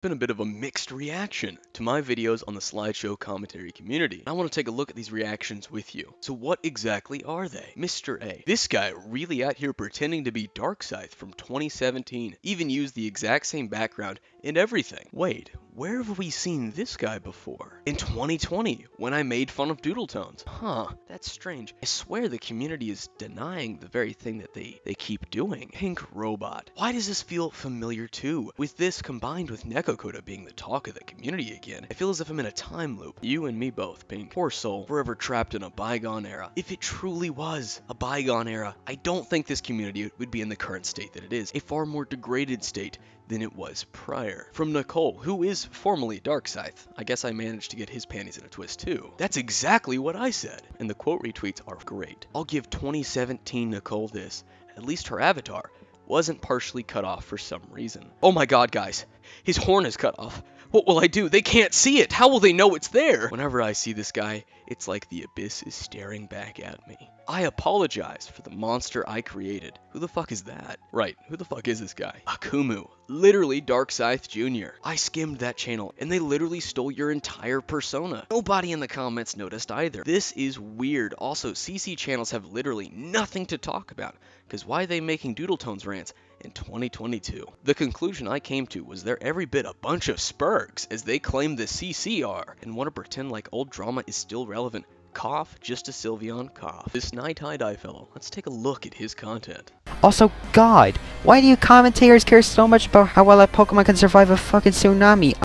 Been a bit of a mixed reaction to my videos on the Slideshow commentary community. I want to take a look at these reactions with you. So what exactly are they? Mr. A. This guy really out here pretending to be Darkseid from 2017. Even used the exact same background and everything. Wait, where have we seen this guy before? In 2020, when I made fun of doodle tones. Huh, that's strange. I swear the community is denying the very thing that they keep doing. Pink Robot. Why does this feel familiar too? With this combined with Nekokoda being the talk of the community again, I feel as if I'm in a time loop. You and me both, Pink. Poor soul, forever trapped in a bygone era. If it truly was a bygone era, I don't think this community would be in the current state that it is. A far more degraded state than it was prior. From Nicole, who is formerly Darkseid. I guess I managed to get his panties in a twist too. That's exactly what I said. And the quote retweets are great. I'll give 2017 Nicole this. At least her avatar wasn't partially cut off for some reason. Oh my god, guys. His horn is cut off. What will I do? They can't see it. How will they know it's there? Whenever I see this guy, it's like the abyss is staring back at me. I apologize for the monster I created. Who the fuck is that? Right, who the fuck is this guy? Akumu. Literally Darkseid Jr. I skimmed that channel, and they literally stole your entire persona. Nobody in the comments noticed either. This is weird. Also, CC channels have literally nothing to talk about, because why are they making Doodle Tones rants in 2022? The conclusion I came to was they're every bit a bunch of spurgs, as they claim the CC are, and want to pretend like old drama is still relevant. Cough, just a Sylveon cough. This tie-dye fellow, let's take a look at his content. Also, God, why do you commentators care so much about how well a Pokemon can survive a fucking tsunami?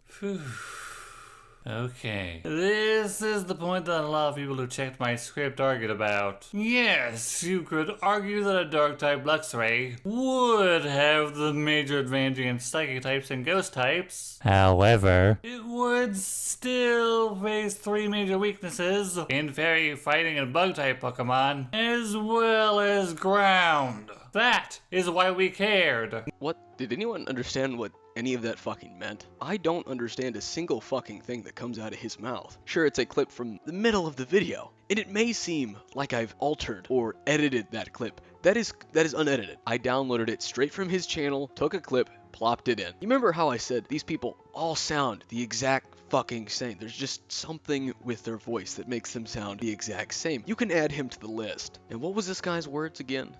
Okay, this is the point that a lot of people who checked my script argued about. Yes, you could argue that a Dark-type Luxray would have the major advantage against Psychic types and Ghost types. However, it would still face three major weaknesses in Fairy, Fighting, and Bug-type Pokemon, as well as Ground. That is why we cared. What? Did anyone understand what any of that fucking meant? I don't understand a single fucking thing that comes out of his mouth. Sure, it's a clip from the middle of the video, and it may seem like I've altered or edited that clip. That is unedited. I downloaded it straight from his channel, took a clip, plopped it in. You remember how I said these people all sound the exact fucking same? There's just something with their voice that makes them sound the exact same. You can add him to the list. And what was this guy's words again?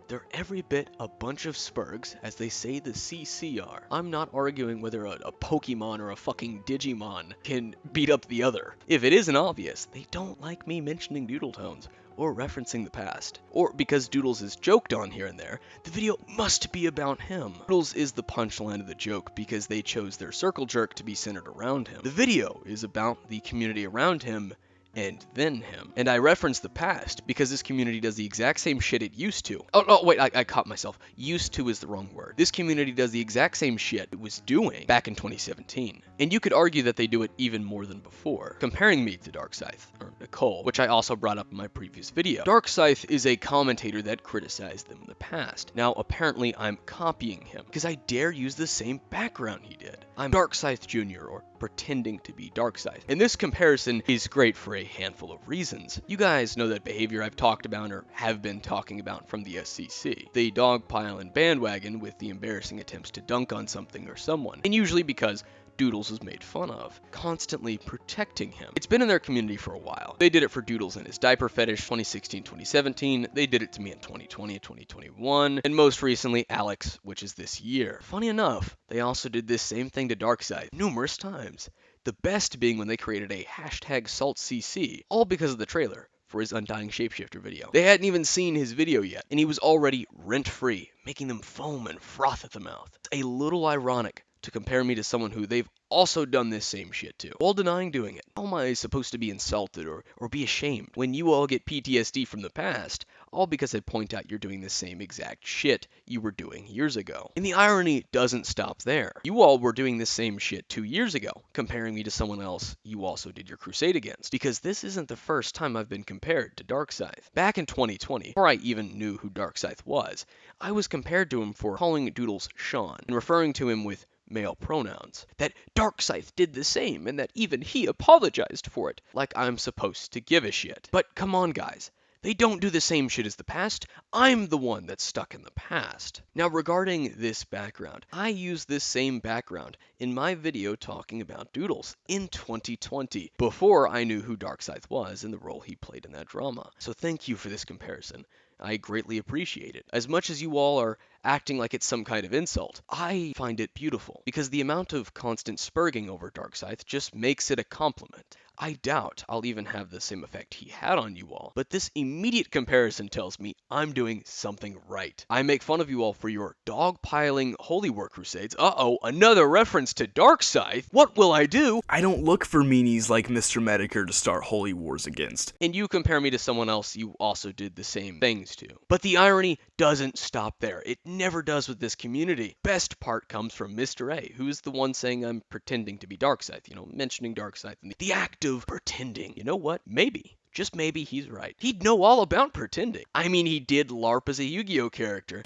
They're every bit a bunch of spurgs, as they say the CC are. I'm not arguing whether a Pokemon or a fucking Digimon can beat up the other. If it isn't obvious, they don't like me mentioning Doodle Tones or referencing the past. Or because Doodles is joked on here and there, the video must be about him. Doodles is the punchline of the joke because they chose their circle jerk to be centered around him. The video is about the community around him and then him. And I reference the past because this community does the exact same shit it used to. Oh wait, I caught myself. Used to is the wrong word. This community does the exact same shit it was doing back in 2017. And you could argue that they do it even more than before, comparing me to Darkseid, or Nicole, which I also brought up in my previous video. Darkseid is a commentator that criticized them in the past. Now, apparently I'm copying him, because I dare use the same background he did. I'm Darkseid Jr., or pretending to be Darkseid. And this comparison is great for a handful of reasons. You guys know that behavior I've talked about or have been talking about from the SCC. They dogpile and bandwagon with the embarrassing attempts to dunk on something or someone, and usually because Doodles is made fun of, constantly protecting him. It's been in their community for a while. They did it for Doodles and his diaper fetish 2016-2017, they did it to me in 2020 and 2021, and most recently Alex, which is this year. Funny enough, they also did this same thing to Darkseid numerous times. The best being when they created a #SaltCC, all because of the trailer for his Undying Shapeshifter video. They hadn't even seen his video yet, and he was already rent-free, making them foam and froth at the mouth. It's a little ironic to compare me to someone who they've also done this same shit to, while denying doing it. How am I supposed to be insulted or be ashamed when you all get PTSD from the past, all because I point out you're doing the same exact shit you were doing years ago? And the irony doesn't stop there. You all were doing the same shit 2 years ago, comparing me to someone else you also did your crusade against, because this isn't the first time I've been compared to Darkseid. Back in 2020, before I even knew who Darkseid was, I was compared to him for calling Doodles Sean, and referring to him with male pronouns, that Darkseid did the same, and that even he apologized for it, like I'm supposed to give a shit. But come on guys, They don't do the same shit as the past. I'm the one that's stuck in the past. Now, regarding this background, I used this same background in my video talking about Doodles in 2020, before I knew who Darkscythe was and the role he played in that drama. So thank you for this comparison. I greatly appreciate it. As much as you all are acting like it's some kind of insult, I find it beautiful, because the amount of constant spurging over Darkscythe just makes it a compliment. I doubt I'll even have the same effect he had on you all, but this immediate comparison tells me I'm doing something right. I make fun of you all for your dog-piling holy war crusades. Uh-oh, another reference to Darkscythe. What will I do? I don't look for meanies like Mr. Medicare to start holy wars against. And you compare me to someone else you also did the same things to. But the irony doesn't stop there. It never does with this community. Best part comes from Mr. A, who's the one saying I'm pretending to be Darkscythe, mentioning Darkscythe and the act of pretending. You know what? Maybe. Just maybe he's right. He'd know all about pretending. I mean, he did LARP as a Yu-Gi-Oh character.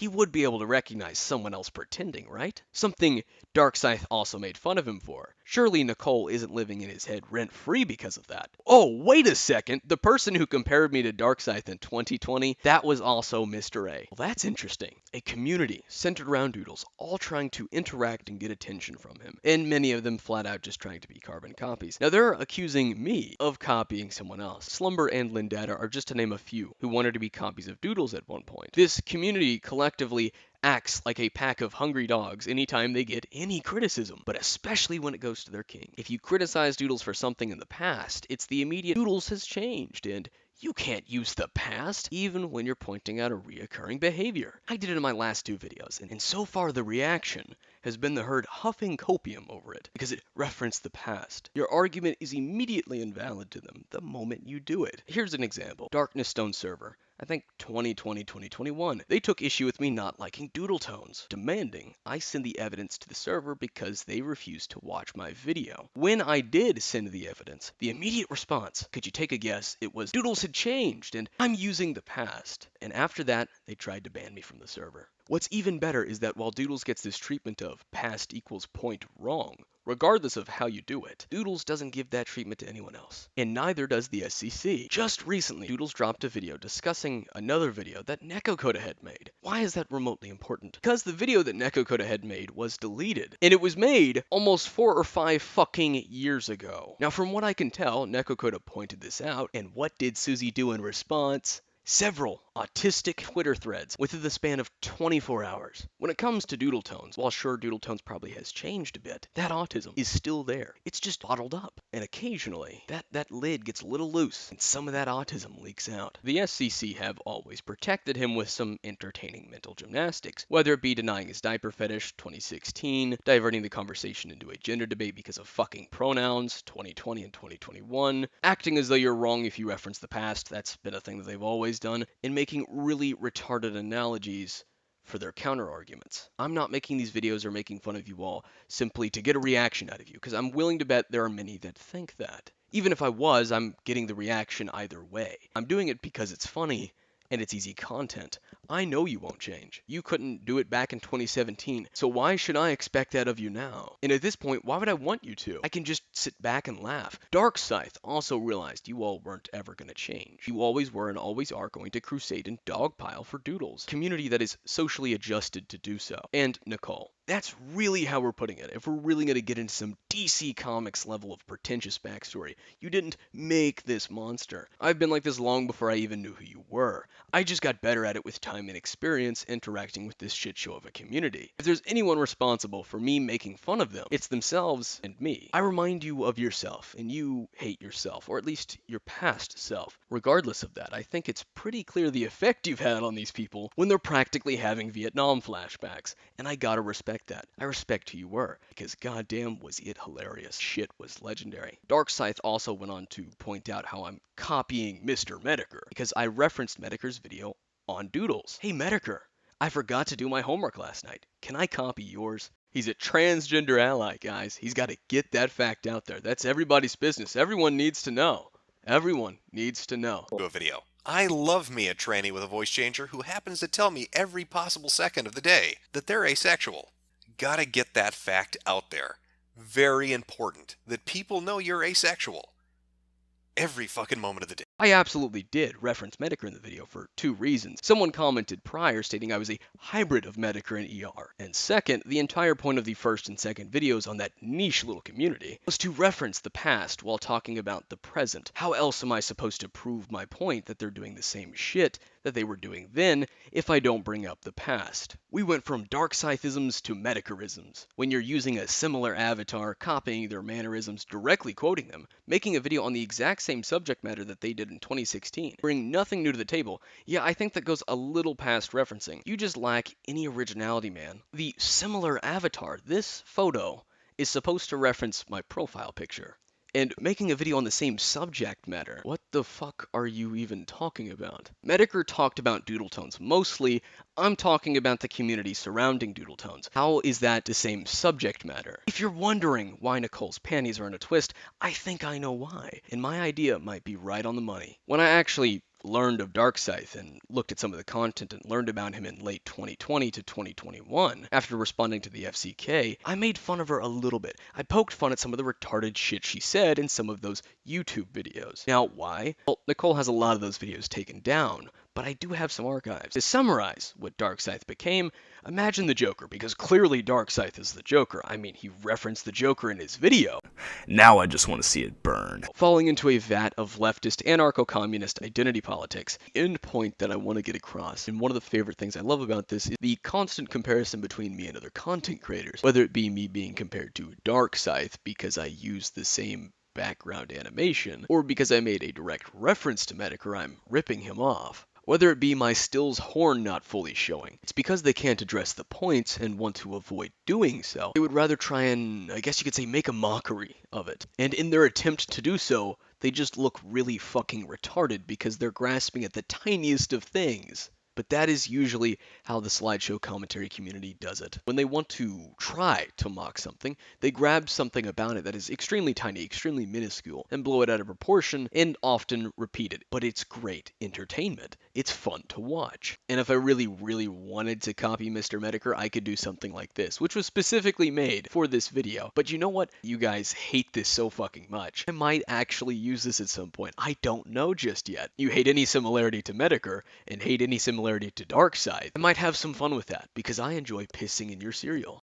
He would be able to recognize someone else pretending, right? Something Darkscythe also made fun of him for. Surely Nicole isn't living in his head rent-free because of that. Oh, wait a second! The person who compared me to Darkscythe in 2020, that was also Mr. A. Well, that's interesting. A community centered around Doodles, all trying to interact and get attention from him, and many of them flat out just trying to be carbon copies. Now, they're accusing me of copying someone else. Slumber and Lindata are just to name a few who wanted to be copies of Doodles at one point. This community collectively acts like a pack of hungry dogs anytime they get any criticism, but especially when it goes to their king. If you criticize Doodles for something in the past, it's the immediate Doodles has changed, and you can't use the past, even when you're pointing out a reoccurring behavior. I did it in my last two videos, and so far the reaction has been the herd huffing copium over it, because it referenced the past. Your argument is immediately invalid to them the moment you do it. Here's an example. Darkness Stone server. I think 2020, 2021. They took issue with me not liking doodle tones, demanding I send the evidence to the server because they refused to watch my video. When I did send the evidence, the immediate response, could you take a guess, it was Doodles had changed and I'm using the past. And after that, they tried to ban me from the server. What's even better is that while Doodles gets this treatment of past equals point wrong, regardless of how you do it, Doodles doesn't give that treatment to anyone else. And neither does the SCC. Just recently, Doodles dropped a video discussing another video that Nekokoda had made. Why is that remotely important? Because the video that Nekokoda had made was deleted. And it was made almost 4 or 5 fucking years ago. Now, from what I can tell, Nekokoda pointed this out, and what did Susie do in response? Several autistic Twitter threads within the span of 24 hours. When it comes to doodle tones, while sure doodle tones probably has changed a bit, that autism is still there. It's just bottled up. And occasionally, that lid gets a little loose and some of that autism leaks out. The SCC have always protected him with some entertaining mental gymnastics, whether it be denying his diaper fetish, 2016, diverting the conversation into a gender debate because of fucking pronouns, 2020 and 2021, acting as though you're wrong if you reference the past, that's been a thing that they've always done, and making really retarded analogies for their counter arguments. I'm not making these videos or making fun of you all simply to get a reaction out of you, because I'm willing to bet there are many that think that. Even if I was, I'm getting the reaction either way. I'm doing it because it's funny and it's easy content. I know you won't change. You couldn't do it back in 2017, so why should I expect that of you now? And at this point, why would I want you to? I can just sit back and laugh. Darkscythe also realized you all weren't ever going to change. You always were and always are going to crusade and dogpile for Doodles. Community that is socially adjusted to do so. And Nicole. That's really how we're putting it. If we're really going to get into some DC Comics level of pretentious backstory, you didn't make this monster. I've been like this long before I even knew who you were. I just got better at it with time and experience interacting with this shit show of a community. If there's anyone responsible for me making fun of them, it's themselves and me. I remind you of yourself, and you hate yourself, or at least your past self. Regardless of that, I think it's pretty clear the effect you've had on these people when they're practically having Vietnam flashbacks, and I gotta respect that. I respect who you were, because goddamn was it hilarious. Shit was legendary. Darkscythe also went on to point out how I'm copying Mr. Medicare, because I referenced Medicare's video on Doodles. Hey Medicare, I forgot to do my homework last night. Can I copy yours? He's a transgender ally, guys. He's got to get that fact out there. That's everybody's business. Everyone needs to know. Everyone needs to know. A video. I love me a tranny with a voice changer who happens to tell me every possible second of the day that they're asexual. Gotta get that fact out there. Very important that people know you're asexual. Every fucking moment of the day. I absolutely did reference Medicare in the video for two reasons. Someone commented prior stating I was a hybrid of Medicare and ER. And second, the entire point of the first and second videos on that niche little community was to reference the past while talking about the present. How else am I supposed to prove my point that they're doing the same shit that they were doing then if I don't bring up the past? We went from dark scythisms to Medicarisms. When you're using a similar avatar, copying their mannerisms, directly quoting them, making a video on the exact same subject matter that they did in 2016, bring nothing new to the table, yeah, I think that goes a little past referencing. You just lack any originality, man. The similar avatar, this photo, is supposed to reference my profile picture. And making a video on the same subject matter, what the fuck are you even talking about? Medicare talked about doodle tones. Mostly, I'm talking about the community surrounding doodle tones. How is that the same subject matter? If you're wondering why Nicole's panties are in a twist, I think I know why. And my idea might be right on the money. When I actually learned of Darkseid and looked at some of the content and learned about him in late 2020 to 2021, after responding to the FCK, I made fun of her a little bit. I poked fun at some of the retarded shit she said in some of those YouTube videos. Now, why? Well, Nicole has a lot of those videos taken down, but I do have some archives. To summarize what Darkseid became, imagine the Joker, because clearly Darkseid is the Joker. I mean, he referenced the Joker in his video. Now I just want to see it burn. Falling into a vat of leftist anarcho-communist identity politics. The end point that I want to get across, and one of the favorite things I love about this, is the constant comparison between me and other content creators. Whether it be me being compared to Darkseid because I use the same background animation, or because I made a direct reference to Medicare, I'm ripping him off. Whether it be my Stills horn not fully showing, it's because they can't address the points and want to avoid doing so. They would rather try and, I guess you could say, make a mockery of it. And in their attempt to do so, they just look really fucking retarded because they're grasping at the tiniest of things. But that is usually how the slideshow commentary community does it. When they want to try to mock something, they grab something about it that is extremely tiny, extremely minuscule, and blow it out of proportion, and often repeat it. But it's great entertainment. It's fun to watch. And if I really, really wanted to copy Mr. Medicare, I could do something like this, which was specifically made for this video. But you know what? You guys hate this so fucking much. I might actually use this at some point. I don't know just yet. You hate any similarity to Medicare, and hate any similarity to Darkseid. I might have some fun with that, because I enjoy pissing in your cereal.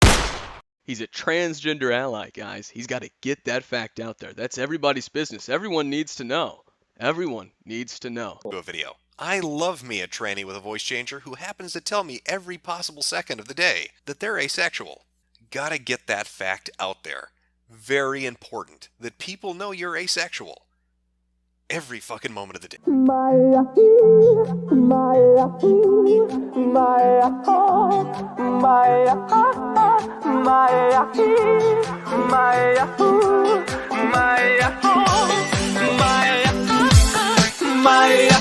He's a transgender ally, guys. He's got to get that fact out there. That's everybody's business. Everyone needs to know. Everyone needs to know. A video. I love me a tranny with a voice changer who happens to tell me every possible second of the day that they're asexual. Gotta get that fact out there. Very important that people know you're asexual. Every fucking moment of the day. My